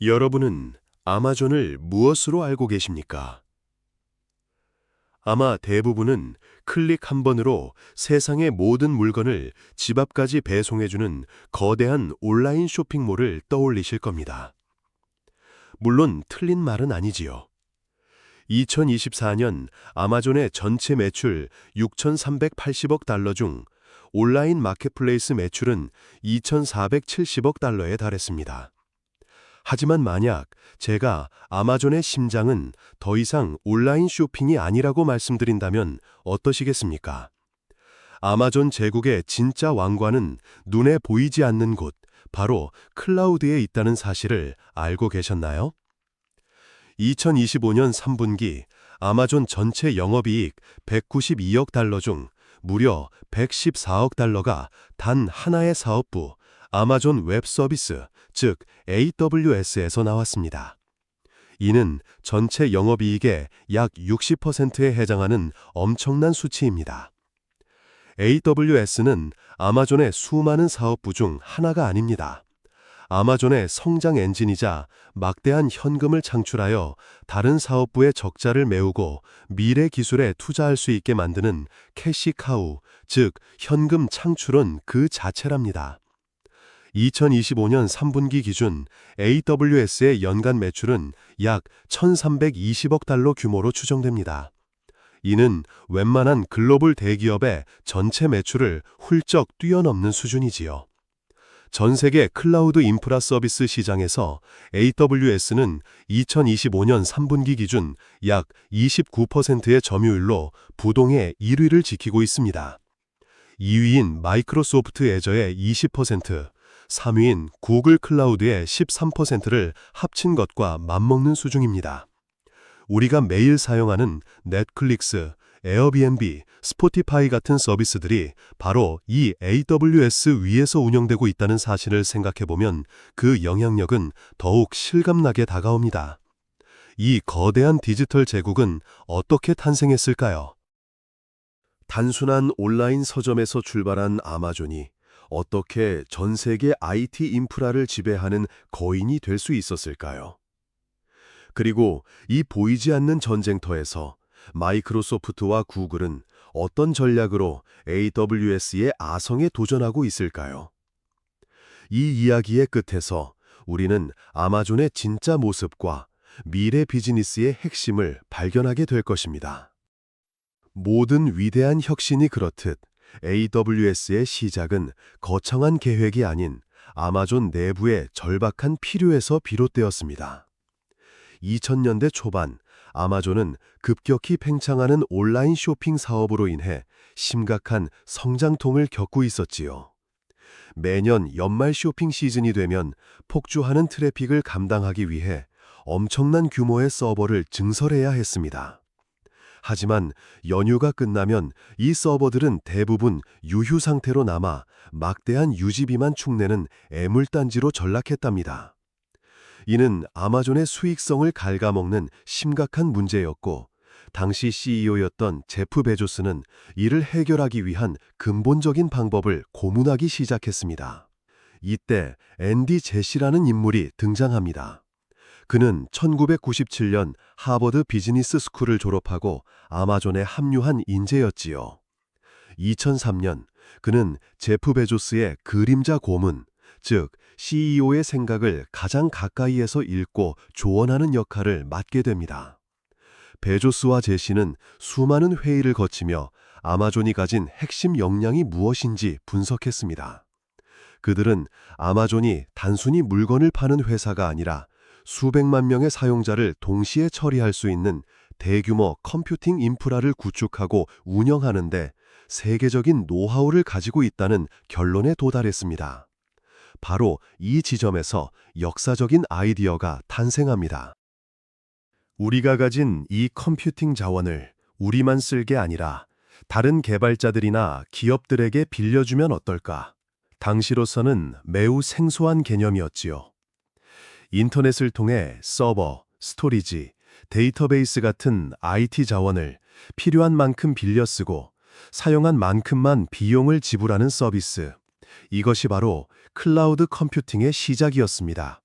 여러분은 아마존을 무엇으로 알고 계십니까? 아마 대부분은 클릭 한 번으로 세상의 모든 물건을 집 앞까지 배송해주는 거대한 온라인 쇼핑몰을 떠올리실 겁니다. 물론 틀린 말은 아니지요. 2024년 아마존의 전체 매출 6,380억 달러 중 온라인 마켓플레이스 매출은 2,470억 달러에 달했습니다. 하지만 만약 제가 아마존의 심장은 더 이상 온라인 쇼핑이 아니라고 말씀드린다면 어떠시겠습니까? 아마존 제국의 진짜 왕관은 눈에 보이지 않는 곳, 바로 클라우드에 있다는 사실을 알고 계셨나요? 2025년 3분기 아마존 전체 영업이익 192억 달러 중 무려 114억 달러가 단 하나의 사업부, 아마존 웹 서비스, 즉 AWS에서 나왔습니다. 이는 전체 영업이익의 약 60%에 해당하는 엄청난 수치입니다. AWS는 아마존의 수많은 사업부 중 하나가 아닙니다. 아마존의 성장 엔진이자 막대한 현금을 창출하여 다른 사업부의 적자를 메우고 미래 기술에 투자할 수 있게 만드는 캐시카우, 즉 현금 창출은 그 자체랍니다. 2025년 3분기 기준 AWS의 연간 매출은 약 1,320억 달러 규모로 추정됩니다. 이는 웬만한 글로벌 대기업의 전체 매출을 훌쩍 뛰어넘는 수준이지요. 전 세계 클라우드 인프라 서비스 시장에서 AWS는 2025년 3분기 기준 약 29%의 점유율로 부동의 1위를 지키고 있습니다. 2위인 마이크로소프트 애저의 20%, 3위인 구글 클라우드의 13%를 합친 것과 맞먹는 수준입니다. 우리가 매일 사용하는 넷플릭스, 에어비앤비, 스포티파이 같은 서비스들이 바로 이 AWS 위에서 운영되고 있다는 사실을 생각해보면 그 영향력은 더욱 실감나게 다가옵니다. 이 거대한 디지털 제국은 어떻게 탄생했을까요? 단순한 온라인 서점에서 출발한 아마존이 어떻게 전 세계 IT 인프라를 지배하는 거인이 될 수 있었을까요? 그리고 이 보이지 않는 전쟁터에서 마이크로소프트와 구글은 어떤 전략으로 AWS의 아성에 도전하고 있을까요? 이 이야기의 끝에서 우리는 아마존의 진짜 모습과 미래 비즈니스의 핵심을 발견하게 될 것입니다. 모든 위대한 혁신이 그렇듯 AWS의 시작은 거창한 계획이 아닌 아마존 내부의 절박한 필요에서 비롯되었습니다. 2000년대 초반 아마존은 급격히 팽창하는 온라인 쇼핑 사업으로 인해 심각한 성장통을 겪고 있었지요. 매년 연말 쇼핑 시즌이 되면 폭주하는 트래픽을 감당하기 위해 엄청난 규모의 서버를 증설해야 했습니다. 하지만 연휴가 끝나면 이 서버들은 대부분 유휴 상태로 남아 막대한 유지비만 축내는 애물단지로 전락했답니다. 이는 아마존의 수익성을 갉아먹는 심각한 문제였고, 당시 CEO였던 제프 베조스는 이를 해결하기 위한 근본적인 방법을 고문하기 시작했습니다. 이때 앤디 제시라는 인물이 등장합니다. 그는 1997년 하버드 비즈니스 스쿨을 졸업하고 아마존에 합류한 인재였지요. 2003년 그는 제프 베조스의 그림자 고문, 즉 CEO의 생각을 가장 가까이에서 읽고 조언하는 역할을 맡게 됩니다. 베조스와 제시는 수많은 회의를 거치며 아마존이 가진 핵심 역량이 무엇인지 분석했습니다. 그들은 아마존이 단순히 물건을 파는 회사가 아니라 수백만 명의 사용자를 동시에 처리할 수 있는 대규모 컴퓨팅 인프라를 구축하고 운영하는 데 세계적인 노하우를 가지고 있다는 결론에 도달했습니다. 바로 이 지점에서 역사적인 아이디어가 탄생합니다. 우리가 가진 이 컴퓨팅 자원을 우리만 쓸 게 아니라 다른 개발자들이나 기업들에게 빌려주면 어떨까? 당시로서는 매우 생소한 개념이었지요. 인터넷을 통해 서버, 스토리지, 데이터베이스 같은 IT 자원을 필요한 만큼 빌려 쓰고 사용한 만큼만 비용을 지불하는 서비스. 이것이 바로 클라우드 컴퓨팅의 시작이었습니다.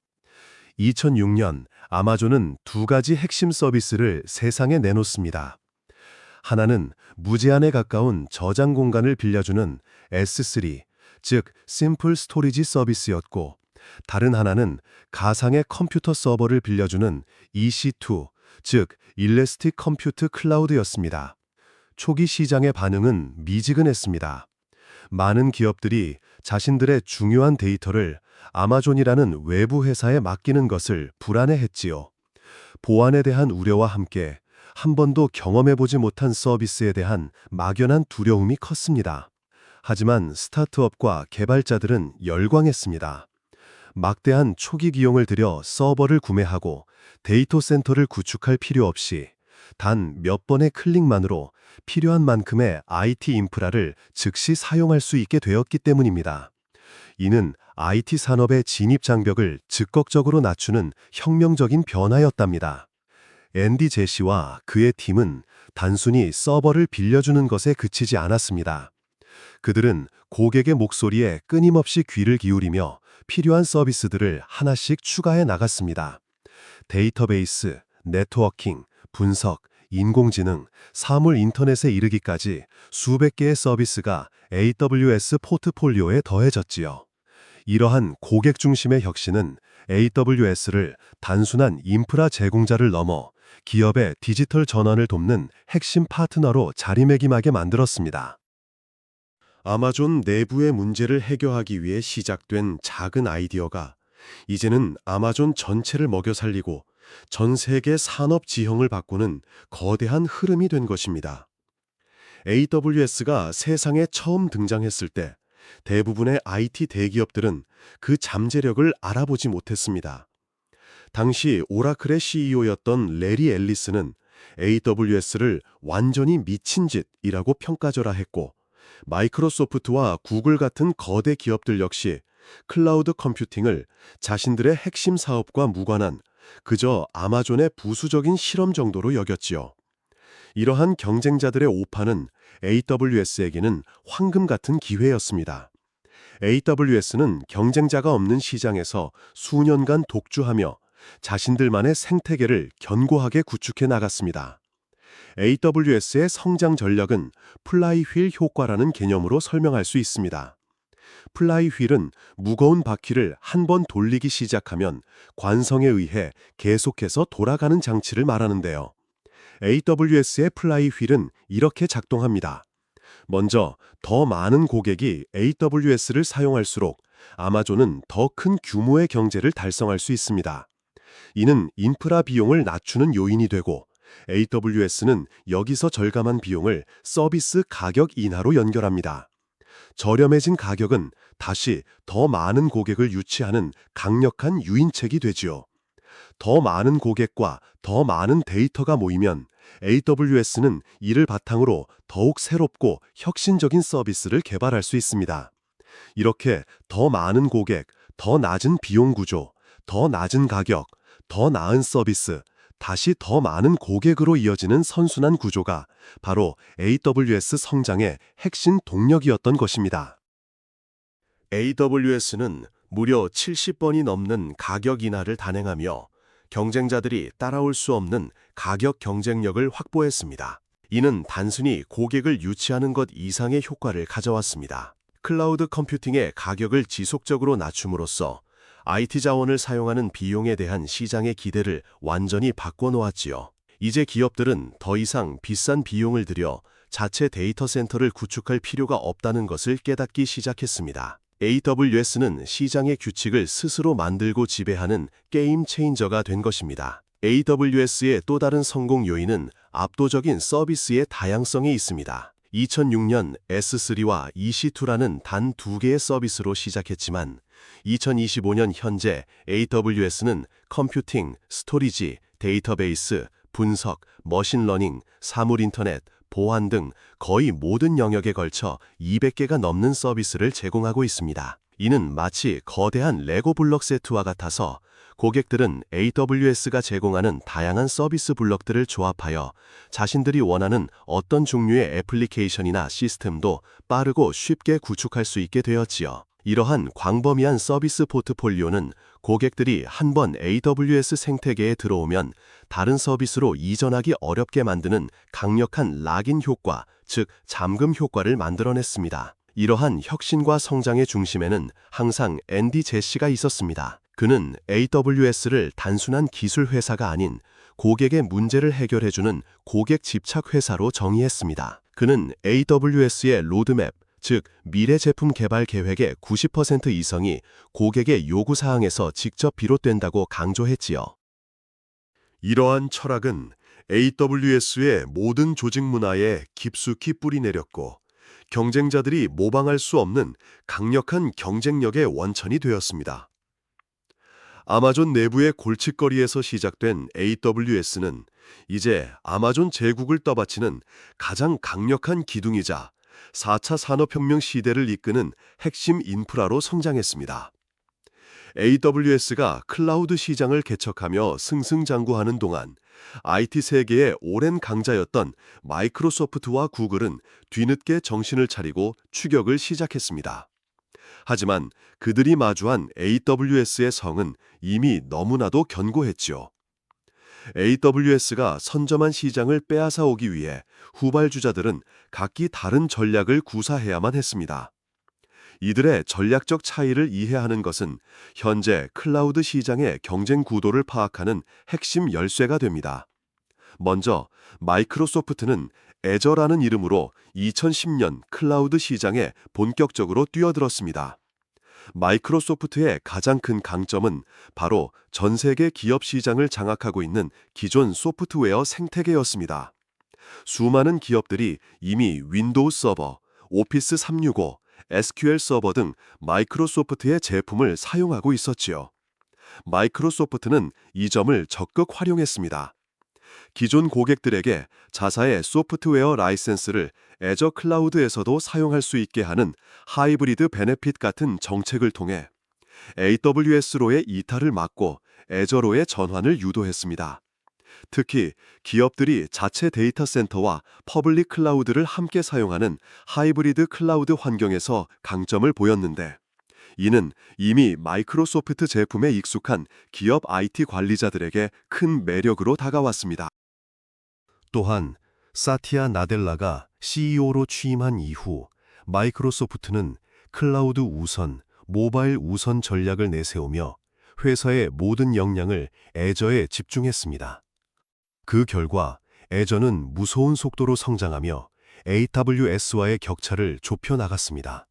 2006년 아마존은 두 가지 핵심 서비스를 세상에 내놓습니다. 하나는 무제한에 가까운 저장 공간을 빌려주는 S3, 즉 심플 스토리지 서비스였고, 다른 하나는 가상의 컴퓨터 서버를 빌려주는 EC2, 즉 일래스틱 컴퓨트 클라우드였습니다. 초기 시장의 반응은 미지근했습니다. 많은 기업들이 자신들의 중요한 데이터를 아마존이라는 외부 회사에 맡기는 것을 불안해했지요. 보안에 대한 우려와 함께 한 번도 경험해보지 못한 서비스에 대한 막연한 두려움이 컸습니다. 하지만 스타트업과 개발자들은 열광했습니다. 막대한 초기 비용을 들여 서버를 구매하고 데이터 센터를 구축할 필요 없이 단 몇 번의 클릭만으로 필요한 만큼의 IT 인프라를 즉시 사용할 수 있게 되었기 때문입니다. 이는 IT 산업의 진입 장벽을 즉각적으로 낮추는 혁명적인 변화였답니다. 앤디 제시와 그의 팀은 단순히 서버를 빌려주는 것에 그치지 않았습니다. 그들은 고객의 목소리에 끊임없이 귀를 기울이며 필요한 서비스들을 하나씩 추가해 나갔습니다. 데이터베이스, 네트워킹, 분석, 인공지능, 사물 인터넷에 이르기까지 수백 개의 서비스가 AWS 포트폴리오에 더해졌지요. 이러한 고객 중심의 혁신은 AWS를 단순한 인프라 제공자를 넘어 기업의 디지털 전환을 돕는 핵심 파트너로 자리매김하게 만들었습니다. 아마존 내부의 문제를 해결하기 위해 시작된 작은 아이디어가 이제는 아마존 전체를 먹여 살리고 전 세계 산업 지형을 바꾸는 거대한 흐름이 된 것입니다. AWS가 세상에 처음 등장했을 때 대부분의 IT 대기업들은 그 잠재력을 알아보지 못했습니다. 당시 오라클의 CEO였던 레리 앨리스는 AWS를 완전히 미친 짓이라고 평가절하 했고, 마이크로소프트와 구글 같은 거대 기업들 역시 클라우드 컴퓨팅을 자신들의 핵심 사업과 무관한 그저 아마존의 부수적인 실험 정도로 여겼지요. 이러한 경쟁자들의 오판은 AWS에게는 황금 같은 기회였습니다. AWS는 경쟁자가 없는 시장에서 수년간 독주하며 자신들만의 생태계를 견고하게 구축해 나갔습니다. AWS의 성장 전략은 플라이휠 효과라는 개념으로 설명할 수 있습니다. 플라이휠은 무거운 바퀴를 한 번 돌리기 시작하면 관성에 의해 계속해서 돌아가는 장치를 말하는데요. AWS의 플라이휠은 이렇게 작동합니다. 먼저 더 많은 고객이 AWS를 사용할수록 아마존은 더 큰 규모의 경제를 달성할 수 있습니다. 이는 인프라 비용을 낮추는 요인이 되고, AWS는 여기서 절감한 비용을 서비스 가격 인하로 연결합니다. 저렴해진 가격은 다시 더 많은 고객을 유치하는 강력한 유인책이 되지요. 더 많은 고객과 더 많은 데이터가 모이면 AWS는 이를 바탕으로 더욱 새롭고 혁신적인 서비스를 개발할 수 있습니다. 이렇게 더 많은 고객, 더 낮은 비용 구조, 더 낮은 가격, 더 나은 서비스, 다시 더 많은 고객으로 이어지는 선순환 구조가 바로 AWS 성장의 핵심 동력이었던 것입니다. AWS는 무려 70번이 넘는 가격 인하를 단행하며 경쟁자들이 따라올 수 없는 가격 경쟁력을 확보했습니다. 이는 단순히 고객을 유치하는 것 이상의 효과를 가져왔습니다. 클라우드 컴퓨팅의 가격을 지속적으로 낮춤으로써 IT 자원을 사용하는 비용에 대한 시장의 기대를 완전히 바꿔놓았지요. 이제 기업들은 더 이상 비싼 비용을 들여 자체 데이터 센터를 구축할 필요가 없다는 것을 깨닫기 시작했습니다. AWS는 시장의 규칙을 스스로 만들고 지배하는 게임 체인저가 된 것입니다. AWS의 또 다른 성공 요인은 압도적인 서비스의 다양성에 있습니다. 2006년 S3와 EC2라는 단 두 개의 서비스로 시작했지만 2025년 현재 AWS는 컴퓨팅, 스토리지, 데이터베이스, 분석, 머신러닝, 사물인터넷, 보안 등 거의 모든 영역에 걸쳐 200개가 넘는 서비스를 제공하고 있습니다. 이는 마치 거대한 레고 블록 세트와 같아서 고객들은 AWS가 제공하는 다양한 서비스 블록들을 조합하여 자신들이 원하는 어떤 종류의 애플리케이션이나 시스템도 빠르고 쉽게 구축할 수 있게 되었지요. 이러한 광범위한 서비스 포트폴리오는 고객들이 한번 AWS 생태계에 들어오면 다른 서비스로 이전하기 어렵게 만드는 강력한 락인 효과, 즉 잠금 효과를 만들어냈습니다. 이러한 혁신과 성장의 중심에는 항상 앤디 제시가 있었습니다. 그는 AWS를 단순한 기술 회사가 아닌 고객의 문제를 해결해주는 고객 집착 회사로 정의했습니다. 그는 AWS의 로드맵, 즉 미래 제품 개발 계획의 90% 이상이 고객의 요구사항에서 직접 비롯된다고 강조했지요. 이러한 철학은 AWS의 모든 조직 문화에 깊숙이 뿌리내렸고 경쟁자들이 모방할 수 없는 강력한 경쟁력의 원천이 되었습니다. 아마존 내부의 골칫거리에서 시작된 AWS는 이제 아마존 제국을 떠받치는 가장 강력한 기둥이자 4차 산업혁명 시대를 이끄는 핵심 인프라로 성장했습니다. AWS가 클라우드 시장을 개척하며 승승장구하는 동안 IT 세계의 오랜 강자였던 마이크로소프트와 구글은 뒤늦게 정신을 차리고 추격을 시작했습니다. 하지만 그들이 마주한 AWS의 성은 이미 너무나도 견고했지요. AWS가 선점한 시장을 빼앗아오기 위해 후발주자들은 각기 다른 전략을 구사해야만 했습니다. 이들의 전략적 차이를 이해하는 것은 현재 클라우드 시장의 경쟁 구도를 파악하는 핵심 열쇠가 됩니다. 먼저 마이크로소프트는 애저라는 이름으로 2010년 클라우드 시장에 본격적으로 뛰어들었습니다. 마이크로소프트의 가장 큰 강점은 바로 전 세계 기업 시장을 장악하고 있는 기존 소프트웨어 생태계였습니다. 수많은 기업들이 이미 윈도우 서버, 오피스 365, SQL 서버 등 마이크로소프트의 제품을 사용하고 있었지요. 마이크로소프트는 이 점을 적극 활용했습니다. 기존 고객들에게 자사의 소프트웨어 라이센스를 애저 클라우드에서도 사용할 수 있게 하는 하이브리드 베네핏 같은 정책을 통해 AWS로의 이탈을 막고 애저로의 전환을 유도했습니다. 특히 기업들이 자체 데이터 센터와 퍼블릭 클라우드를 함께 사용하는 하이브리드 클라우드 환경에서 강점을 보였는데, 이는 이미 마이크로소프트 제품에 익숙한 기업 IT 관리자들에게 큰 매력으로 다가왔습니다. 또한 사티아 나델라가 CEO로 취임한 이후 마이크로소프트는 클라우드 우선, 모바일 우선 전략을 내세우며 회사의 모든 역량을 애저에 집중했습니다. 그 결과 애저는 무서운 속도로 성장하며 AWS와의 격차를 좁혀 나갔습니다.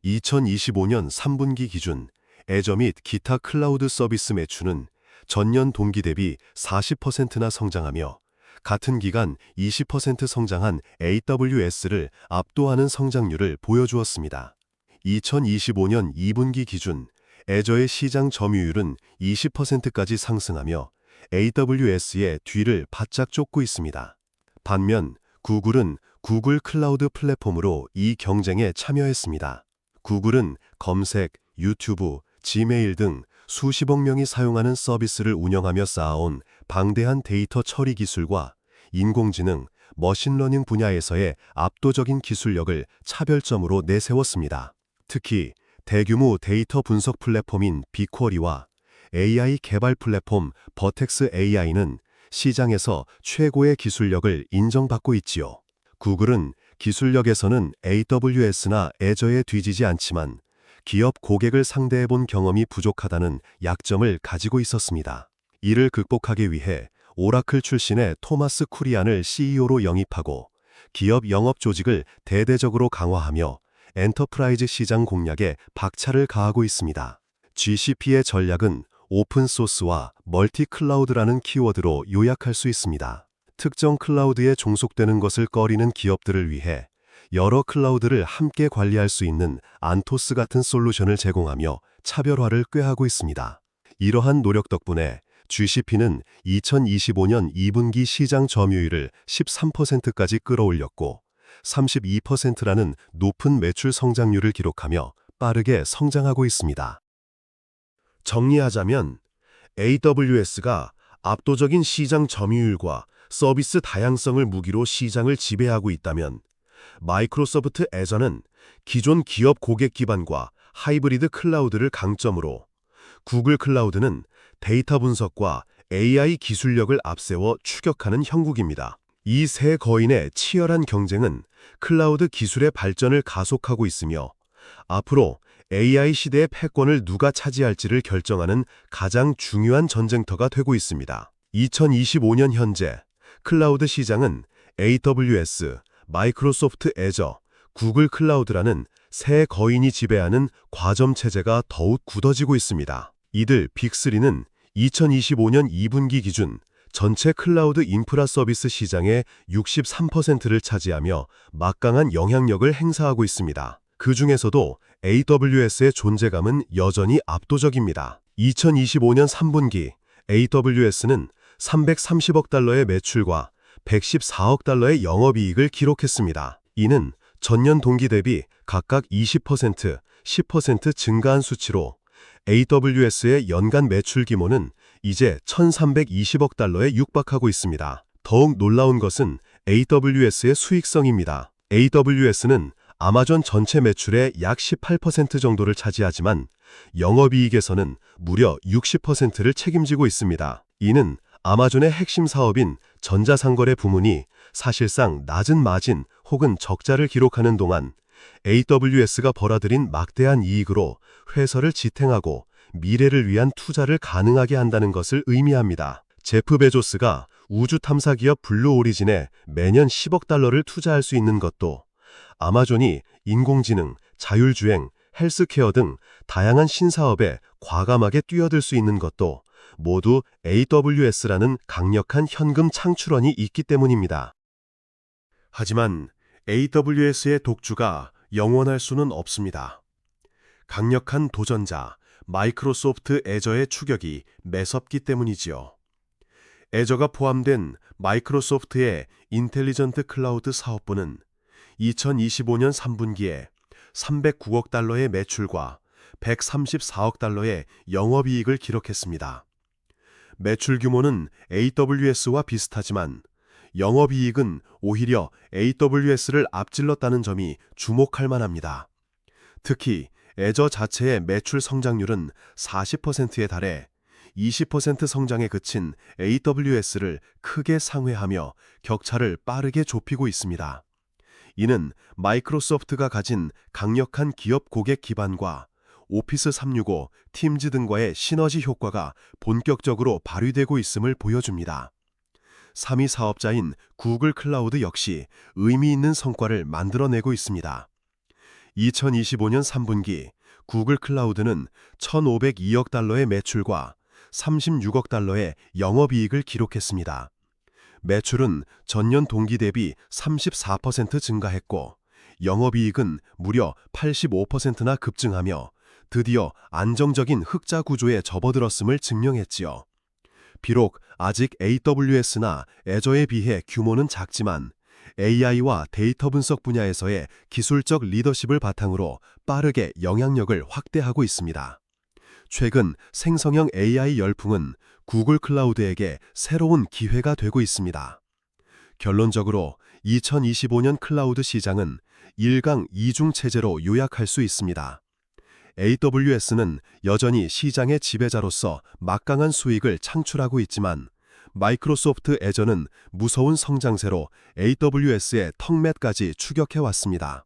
2025년 3분기 기준 애저 및 기타 클라우드 서비스 매출은 전년 동기 대비 40%나 성장하며 같은 기간 20% 성장한 AWS를 압도하는 성장률을 보여주었습니다. 2025년 2분기 기준 애저의 시장 점유율은 20%까지 상승하며 AWS의 뒤를 바짝 쫓고 있습니다. 반면 구글은 구글 클라우드 플랫폼으로 이 경쟁에 참여했습니다. 구글은 검색, 유튜브, 지메일 등 수십억 명이 사용하는 서비스를 운영하며 쌓아온 방대한 데이터 처리 기술과 인공지능, 머신러닝 분야에서의 압도적인 기술력을 차별점으로 내세웠습니다. 특히 대규모 데이터 분석 플랫폼인 빅쿼리와 AI 개발 플랫폼 버텍스 AI는 시장에서 최고의 기술력을 인정받고 있지요. 구글은 기술력에서는 AWS나 애저에 뒤지지 않지만 기업 고객을 상대해본 경험이 부족하다는 약점을 가지고 있었습니다. 이를 극복하기 위해 오라클 출신의 토마스 쿠리안을 CEO로 영입하고 기업 영업 조직을 대대적으로 강화하며 엔터프라이즈 시장 공략에 박차를 가하고 있습니다. GCP의 전략은 오픈소스와 멀티 클라우드라는 키워드로 요약할 수 있습니다. 특정 클라우드에 종속되는 것을 꺼리는 기업들을 위해 여러 클라우드를 함께 관리할 수 있는 안토스 같은 솔루션을 제공하며 차별화를 꾀하고 있습니다. 이러한 노력 덕분에 GCP는 2025년 2분기 시장 점유율을 13%까지 끌어올렸고 32%라는 높은 매출 성장률을 기록하며 빠르게 성장하고 있습니다. 정리하자면 AWS가 압도적인 시장 점유율과 서비스 다양성을 무기로 시장을 지배하고 있다면 마이크로소프트 애저는 기존 기업 고객 기반과 하이브리드 클라우드를 강점으로, 구글 클라우드는 데이터 분석과 AI 기술력을 앞세워 추격하는 형국입니다. 이 세 거인의 치열한 경쟁은 클라우드 기술의 발전을 가속하고 있으며 앞으로 AI 시대의 패권을 누가 차지할지를 결정하는 가장 중요한 전쟁터가 되고 있습니다. 2025년 현재 클라우드 시장은 AWS, 마이크로소프트 애저, 구글 클라우드라는 세 거인이 지배하는 과점 체제가 더욱 굳어지고 있습니다. 이들 빅3는 2025년 2분기 기준 전체 클라우드 인프라 서비스 시장의 63%를 차지하며 막강한 영향력을 행사하고 있습니다. 그 중에서도 AWS의 존재감은 여전히 압도적입니다. 2025년 3분기 AWS는 330억 달러의 매출과 114억 달러의 영업이익을 기록했습니다. 이는 전년 동기 대비 각각 20%, 10% 증가한 수치로 AWS의 연간 매출 규모는 이제 1,320억 달러에 육박하고 있습니다. 더욱 놀라운 것은 AWS의 수익성입니다. AWS는 아마존 전체 매출의 약 18% 정도를 차지하지만 영업이익에서는 무려 60%를 책임지고 있습니다. 이는 아마존의 핵심 사업인 전자상거래 부문이 사실상 낮은 마진 혹은 적자를 기록하는 동안 AWS가 벌어들인 막대한 이익으로 회사를 지탱하고 미래를 위한 투자를 가능하게 한다는 것을 의미합니다. 제프 베조스가 우주 탐사 기업 블루 오리진에 매년 10억 달러를 투자할 수 있는 것도, 아마존이 인공지능, 자율주행, 헬스케어 등 다양한 신사업에 과감하게 뛰어들 수 있는 것도 모두 AWS라는 강력한 현금 창출원이 있기 때문입니다. 하지만 AWS의 독주가 영원할 수는 없습니다. 강력한 도전자, 마이크로소프트 애저의 추격이 매섭기 때문이지요. 애저가 포함된 마이크로소프트의 인텔리전트 클라우드 사업부는 2025년 3분기에 309억 달러의 매출과 134억 달러의 영업이익을 기록했습니다. 매출 규모는 AWS와 비슷하지만 영업이익은 오히려 AWS를 앞질렀다는 점이 주목할 만합니다. 특히 애저 자체의 매출 성장률은 40%에 달해 20% 성장에 그친 AWS를 크게 상회하며 격차를 빠르게 좁히고 있습니다. 이는 마이크로소프트가 가진 강력한 기업 고객 기반과 오피스 365, 팀즈 등과의 시너지 효과가 본격적으로 발휘되고 있음을 보여줍니다. 3위 사업자인 구글 클라우드 역시 의미 있는 성과를 만들어내고 있습니다. 2025년 3분기 구글 클라우드는 1,502억 달러의 매출과 36억 달러의 영업이익을 기록했습니다. 매출은 전년 동기 대비 34% 증가했고 영업이익은 무려 85%나 급증하며 드디어 안정적인 흑자 구조에 접어들었음을 증명했지요. 비록 아직 AWS나 애저에 비해 규모는 작지만 AI와 데이터 분석 분야에서의 기술적 리더십을 바탕으로 빠르게 영향력을 확대하고 있습니다. 최근 생성형 AI 열풍은 구글 클라우드에게 새로운 기회가 되고 있습니다. 결론적으로 2025년 클라우드 시장은 1강 2중 체제로 요약할 수 있습니다. AWS는 여전히 시장의 지배자로서 막강한 수익을 창출하고 있지만 마이크로소프트 애저는 무서운 성장세로 AWS의 턱밑까지 추격해왔습니다.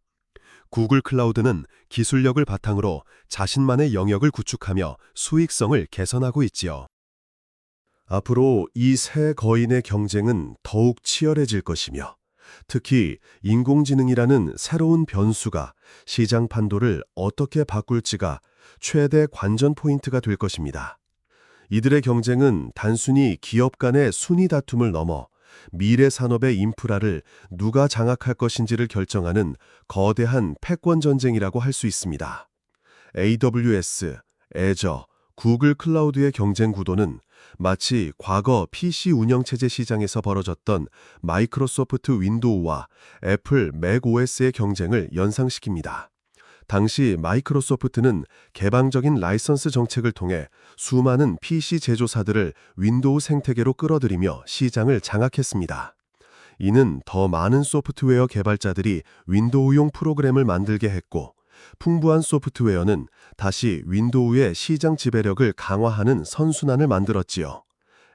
구글 클라우드는 기술력을 바탕으로 자신만의 영역을 구축하며 수익성을 개선하고 있지요. 앞으로 이 세 거인의 경쟁은 더욱 치열해질 것이며 특히 인공지능이라는 새로운 변수가 시장 판도를 어떻게 바꿀지가 최대 관전 포인트가 될 것입니다. 이들의 경쟁은 단순히 기업 간의 순위 다툼을 넘어 미래 산업의 인프라를 누가 장악할 것인지를 결정하는 거대한 패권 전쟁이라고 할 수 있습니다. AWS, 애저, 구글 클라우드의 경쟁 구도는 마치 과거 PC 운영체제 시장에서 벌어졌던 마이크로소프트 윈도우와 애플 맥OS의 경쟁을 연상시킵니다. 당시 마이크로소프트는 개방적인 라이선스 정책을 통해 수많은 PC 제조사들을 윈도우 생태계로 끌어들이며 시장을 장악했습니다. 이는 더 많은 소프트웨어 개발자들이 윈도우용 프로그램을 만들게 했고 풍부한 소프트웨어는 다시 윈도우의 시장 지배력을 강화하는 선순환을 만들었지요.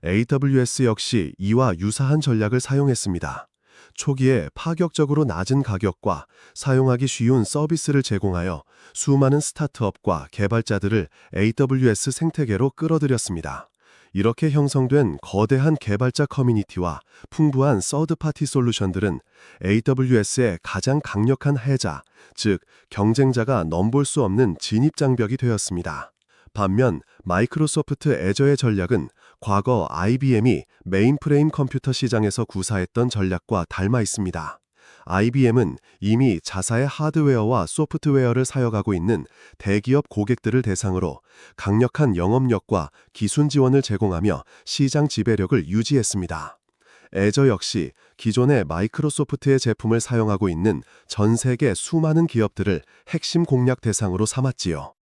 AWS 역시 이와 유사한 전략을 사용했습니다. 초기에 파격적으로 낮은 가격과 사용하기 쉬운 서비스를 제공하여 수많은 스타트업과 개발자들을 AWS 생태계로 끌어들였습니다. 이렇게 형성된 거대한 개발자 커뮤니티와 풍부한 서드파티 솔루션들은 AWS의 가장 강력한 해자, 즉 경쟁자가 넘볼 수 없는 진입장벽이 되었습니다. 반면 마이크로소프트 애저의 전략은 과거 IBM이 메인프레임 컴퓨터 시장에서 구사했던 전략과 닮아 있습니다. IBM은 이미 자사의 하드웨어와 소프트웨어를 사용하고 있는 대기업 고객들을 대상으로 강력한 영업력과 기술 지원을 제공하며 시장 지배력을 유지했습니다. 애저 역시 기존의 마이크로소프트의 제품을 사용하고 있는 전 세계 수많은 기업들을 핵심 공략 대상으로 삼았지요.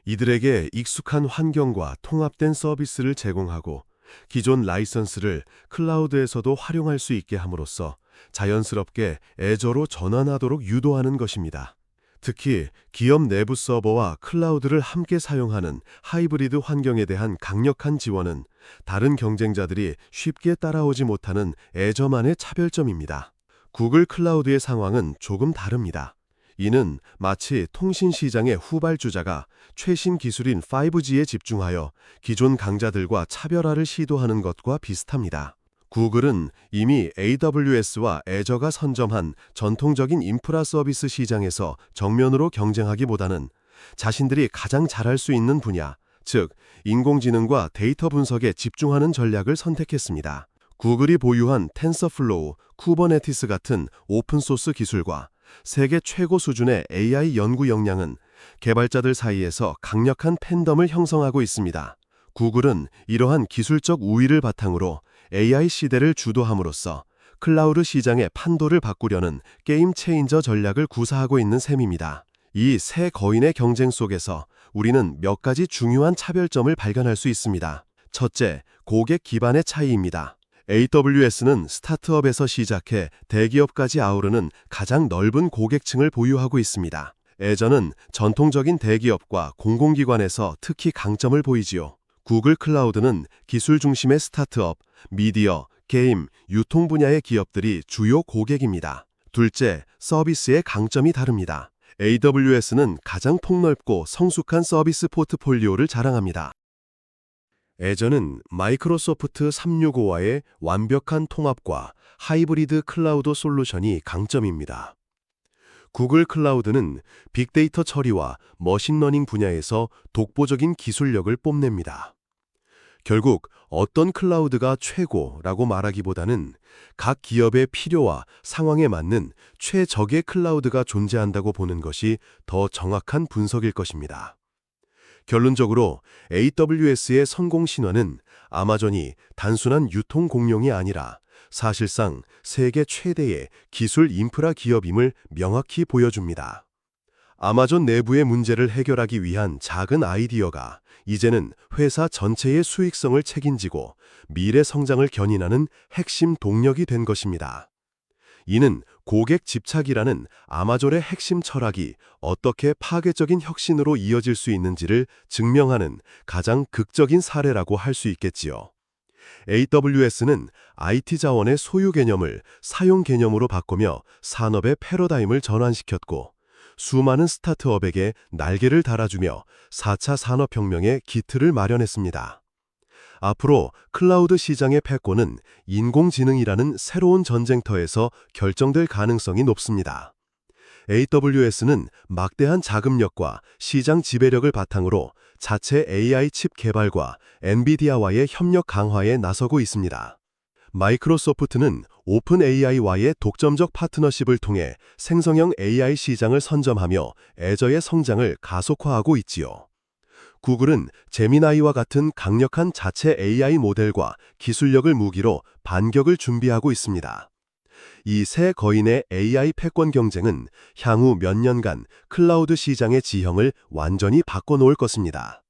이들에게 익숙한 환경과 통합된 서비스를 제공하고 기존 라이선스를 클라우드에서도 활용할 수 있게 함으로써 자연스럽게 애저로 전환하도록 유도하는 것입니다. 특히 기업 내부 서버와 클라우드를 함께 사용하는 하이브리드 환경에 대한 강력한 지원은 다른 경쟁자들이 쉽게 따라오지 못하는 애저만의 차별점입니다. 구글 클라우드의 상황은 조금 다릅니다. 이는 마치 통신 시장의 후발주자가 최신 기술인 5G에 집중하여 기존 강자들과 차별화를 시도하는 것과 비슷합니다. 구글은 이미 AWS와 애저가 선점한 전통적인 인프라 서비스 시장에서 정면으로 경쟁하기보다는 자신들이 가장 잘할 수 있는 분야, 즉 인공지능과 데이터 분석에 집중하는 전략을 선택했습니다. 구글이 보유한 텐서플로우, 쿠버네티스 같은 오픈소스 기술과 세계 최고 수준의 AI 연구 역량은 개발자들 사이에서 강력한 팬덤을 형성하고 있습니다. 구글은 이러한 기술적 우위를 바탕으로 AI 시대를 주도함으로써 클라우드 시장의 판도를 바꾸려는 게임 체인저 전략을 구사하고 있는 셈입니다. 이 세 거인의 경쟁 속에서 우리는 몇 가지 중요한 차별점을 발견할 수 있습니다. 첫째, 고객 기반의 차이입니다. AWS는 스타트업에서 시작해 대기업까지 아우르는 가장 넓은 고객층을 보유하고 있습니다. 애저는 전통적인 대기업과 공공기관에서 특히 강점을 보이지요. 구글 클라우드는 기술 중심의 스타트업, 미디어, 게임, 유통 분야의 기업들이 주요 고객입니다. 둘째, 서비스의 강점이 다릅니다. AWS는 가장 폭넓고 성숙한 서비스 포트폴리오를 자랑합니다. 애저는 마이크로소프트 365와의 완벽한 통합과 하이브리드 클라우드 솔루션이 강점입니다. 구글 클라우드는 빅데이터 처리와 머신러닝 분야에서 독보적인 기술력을 뽐냅니다. 결국 어떤 클라우드가 최고라고 말하기보다는 각 기업의 필요와 상황에 맞는 최적의 클라우드가 존재한다고 보는 것이 더 정확한 분석일 것입니다. 결론적으로 AWS의 성공 신화는 아마존이 단순한 유통 공룡이 아니라 사실상 세계 최대의 기술 인프라 기업임을 명확히 보여줍니다. 아마존 내부의 문제를 해결하기 위한 작은 아이디어가 이제는 회사 전체의 수익성을 책임지고 미래 성장을 견인하는 핵심 동력이 된 것입니다. 이는 고객 집착이라는 아마존의 핵심 철학이 어떻게 파괴적인 혁신으로 이어질 수 있는지를 증명하는 가장 극적인 사례라고 할 수 있겠지요. AWS는 IT 자원의 소유 개념을 사용 개념으로 바꾸며 산업의 패러다임을 전환시켰고, 수많은 스타트업에게 날개를 달아주며 4차 산업혁명의 기틀을 마련했습니다. 앞으로 클라우드 시장의 패권은 인공지능이라는 새로운 전쟁터에서 결정될 가능성이 높습니다. AWS는 막대한 자금력과 시장 지배력을 바탕으로 자체 AI 칩 개발과 엔비디아와의 협력 강화에 나서고 있습니다. 마이크로소프트는 오픈 AI와의 독점적 파트너십을 통해 생성형 AI 시장을 선점하며 애저의 성장을 가속화하고 있지요. 구글은 제미나이와 같은 강력한 자체 AI 모델과 기술력을 무기로 반격을 준비하고 있습니다. 이 세 거인의 AI 패권 경쟁은 향후 몇 년간 클라우드 시장의 지형을 완전히 바꿔놓을 것입니다.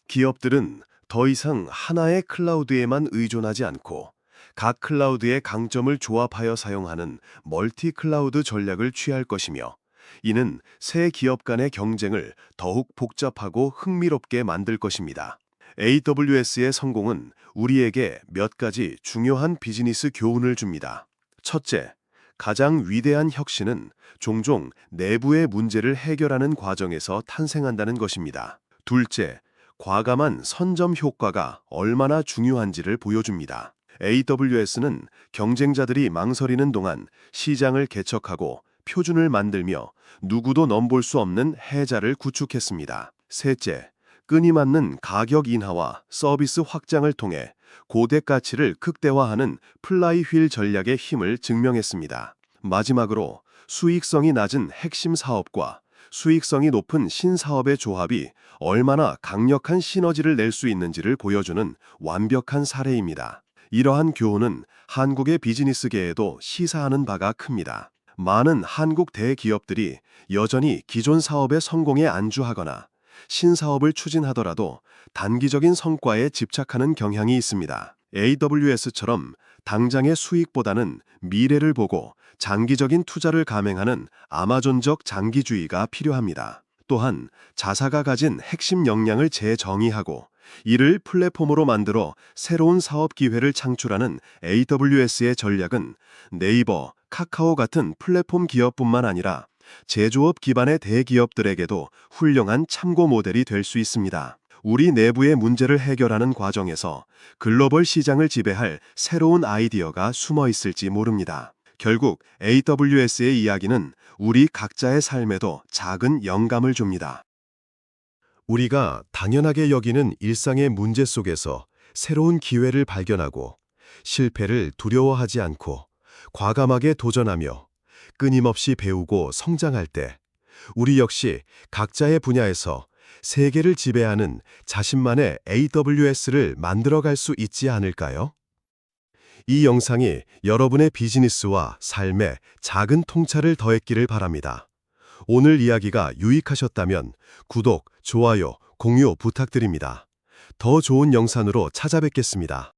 기업들은 더 이상 하나의 클라우드에만 의존하지 않고 각 클라우드의 강점을 조합하여 사용하는 멀티 클라우드 전략을 취할 것이며, 이는 새 기업 간의 경쟁을 더욱 복잡하고 흥미롭게 만들 것입니다. AWS의 성공은 우리에게 몇 가지 중요한 비즈니스 교훈을 줍니다. 첫째, 가장 위대한 혁신은 종종 내부의 문제를 해결하는 과정에서 탄생한다는 것입니다. 둘째, 과감한 선점 효과가 얼마나 중요한지를 보여줍니다. AWS는 경쟁자들이 망설이는 동안 시장을 개척하고 표준을 만들며 누구도 넘볼 수 없는 해자를 구축했습니다. 셋째, 끊임없는 가격 인하와 서비스 확장을 통해 고객 가치를 극대화하는 플라이휠 전략의 힘을 증명했습니다. 마지막으로 수익성이 낮은 핵심 사업과 수익성이 높은 신사업의 조합이 얼마나 강력한 시너지를 낼 수 있는지를 보여주는 완벽한 사례입니다. 이러한 교훈은 한국의 비즈니스계에도 시사하는 바가 큽니다. 많은 한국 대기업들이 여전히 기존 사업의 성공에 안주하거나 신사업을 추진하더라도 단기적인 성과에 집착하는 경향이 있습니다. AWS처럼 당장의 수익보다는 미래를 보고 장기적인 투자를 감행하는 아마존적 장기주의가 필요합니다. 또한 자사가 가진 핵심 역량을 재정의하고 이를 플랫폼으로 만들어 새로운 사업 기회를 창출하는 AWS의 전략은 네이버, 카카오 같은 플랫폼 기업뿐만 아니라 제조업 기반의 대기업들에게도 훌륭한 참고 모델이 될 수 있습니다. 우리 내부의 문제를 해결하는 과정에서 글로벌 시장을 지배할 새로운 아이디어가 숨어 있을지 모릅니다. 결국 AWS의 이야기는 우리 각자의 삶에도 작은 영감을 줍니다. 우리가 당연하게 여기는 일상의 문제 속에서 새로운 기회를 발견하고 실패를 두려워하지 않고 과감하게 도전하며 끊임없이 배우고 성장할 때 우리 역시 각자의 분야에서 세계를 지배하는 자신만의 AWS를 만들어갈 수 있지 않을까요? 이 영상이 여러분의 비즈니스와 삶에 작은 통찰을 더했기를 바랍니다. 오늘 이야기가 유익하셨다면 구독, 좋아요, 공유 부탁드립니다. 더 좋은 영상으로 찾아뵙겠습니다.